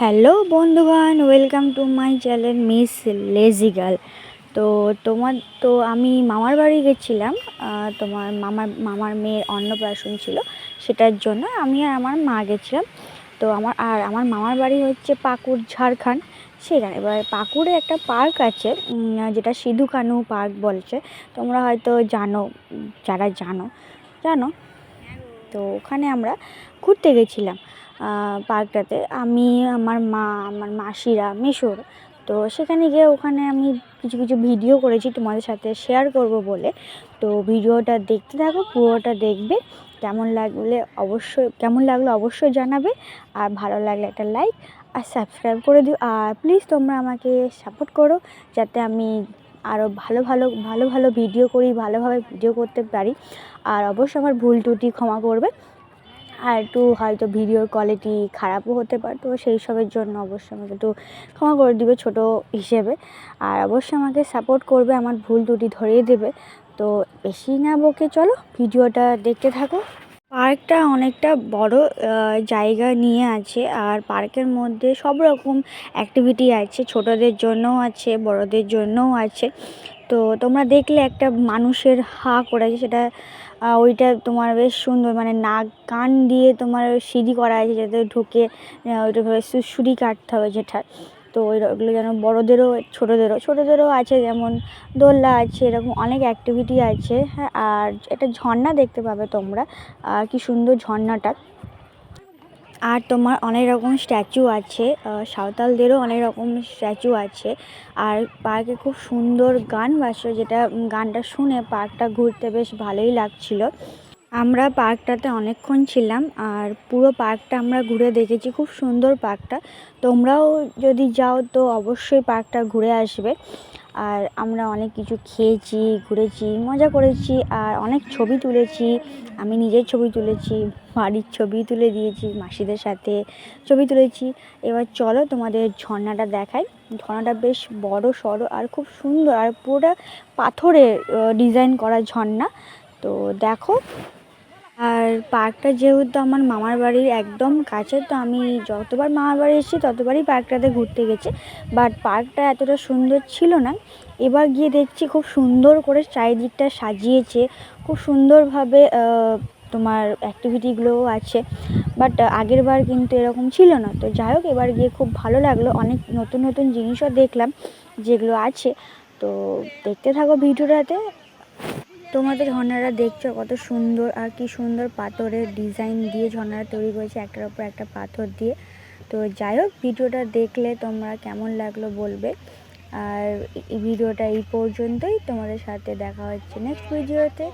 Hello বন্ধুগণ, welcome to my channel miss lazy girl. তো তোমার তো আমি মামার বাড়ি গেছিলাম। তোমার মামার মেয়ের অন্নপ্রাশন ছিল, সেটার জন্য আমি আর আমার মা গেছিলাম। তো আমার মামার বাড়ি হচ্ছে পাকুড়, ঝাড়খণ্ড। সেখানে এবার পাকুড়ে একটা পার্ক আছে, যেটা সিধু কানু পার্ক বলছে। তোমরা হয়তো জানো, যারা জানো জানো। তো ওখানে আমরা ঘুরতে গেছিলাম পার্কটাতে, আমি, আমার মা, আমার মাসিরা, মেসোর। তো সেখানে গিয়ে ওখানে আমি কিছু কিছু ভিডিও করেছি তোমাদের সাথে শেয়ার করব বলে। তো ভিডিওটা দেখতে থাকো, পুরোটা দেখবে। কেমন লাগলো অবশ্যই জানাবে। আর ভালো লাগলে একটা লাইক আর সাবস্ক্রাইব করে দিও। আর প্লিজ তোমরা আমাকে সাপোর্ট করো, যাতে আমি আরও ভালো ভালো ভালো ভালো ভিডিও করি, ভালোভাবে ভিডিও করতে পারি। আর অবশ্যই আমার ভুল ত্রুটি ক্ষমা করবে। আর একটু হয়তো ভিডিওর কোয়ালিটি খারাপও হতে পারে, তো সেই সবের জন্য অবশ্যই আমাকে একটু ক্ষমা করে দিবে ছোটো হিসেবে। আর অবশ্যই আমাকে সাপোর্ট করবে, আমার ভুল ত্রুটি ধরিয়ে দেবে। তো বেশি না বকে চলো ভিডিওটা দেখতে থাকো। পার্কটা অনেকটা বড় জায়গা নিয়ে আছে, আর পার্কের মধ্যে সব রকম অ্যাক্টিভিটি আছে, ছোটদের জন্যও আছে, বড়দের জন্যও আছে। তো তোমরা দেখলে একটা মানুষের করে আছে, সেটা ওইটা তোমার বেশ সুন্দর, মানে নাক কান দিয়ে তোমার সিঁড়ি করা আছে, যাতে ঢুকে ওইটা সুড়সুড়ি কাটতে হবে যেটা। তো ওইগুলো যেন বড়োদেরও ছোটোদেরও আছে, যেমন দোলনা আছে, এরকম অনেক অ্যাক্টিভিটি আছে। হ্যাঁ, আর একটা ঝর্ণা দেখতে পাবে তোমরা, কি সুন্দর ঝর্ণাটা। আর তোমার অনেক রকম স্ট্যাচু আছে, সাঁওতালদেরও অনেক রকম স্ট্যাচু আছে। আর পার্কে খুব সুন্দর গান বাজছে, যেটা গানটা শুনে পার্কটা ঘুরতে বেশ ভালোই লাগছিল। আমরা পার্কটাতে অনেকক্ষণ ছিলাম, আর পুরো পার্কটা আমরা ঘুরে দেখেছি, খুব সুন্দর পার্কটা। তোমরাও যদি যাও তো অবশ্যই পার্কটা ঘুরে আসবে। আর আমরা অনেক কিছু খেয়েছি, ঘুরেছি, মজা করেছি, আর অনেক ছবি তুলেছি। আমি নিজের ছবি তুলেছি, বাড়ির ছবি তুলে দিয়েছি, মাসিদের সাথে ছবি তুলেছি। এবার চলো তোমাদের ঝর্ণাটা দেখাই। ঝর্ণাটা বেশ বড় সড়ো আর খুব সুন্দর, আর পুরোটা পাথরের ডিজাইন করা ঝর্ণা। তো দেখো। আর পার্কটা যেহেতু আমার মামার বাড়ির একদম কাছে, তো আমি যতবার মামার বাড়ি এসেছি ততবারই পার্কটাতে ঘুরতে গেছি। বাট পার্কটা এতটা সুন্দর ছিল না। এবার গিয়ে দেখছি খুব সুন্দর করে চারিদিকটা সাজিয়েছে, খুব সুন্দরভাবে তোমার অ্যাক্টিভিটিগুলোও আছে। বাট আগের বার কিন্তু এরকম ছিল না। তো যাই হোক, এবার গিয়ে খুব ভালো লাগলো, অনেক নতুন নতুন জিনিসও দেখলাম যেগুলো আছে। তো দেখতে থাকো ভিডিওটাতে। তোমাদের ঝর্ণাটা দেখছো কত সুন্দর, আর কি সুন্দর পাথরের ডিজাইন দিয়ে ঝর্ণাটা তৈরি করেছে, একটার উপর একটা পাথর দিয়ে। তো যাই হোক, ভিডিওটা দেখলে তোমরা কেমন লাগলো বলবে। আর এই ভিডিওটা এই পর্যন্তই, তোমাদের সাথে দেখা হচ্ছে নেক্সট ভিডিওতে।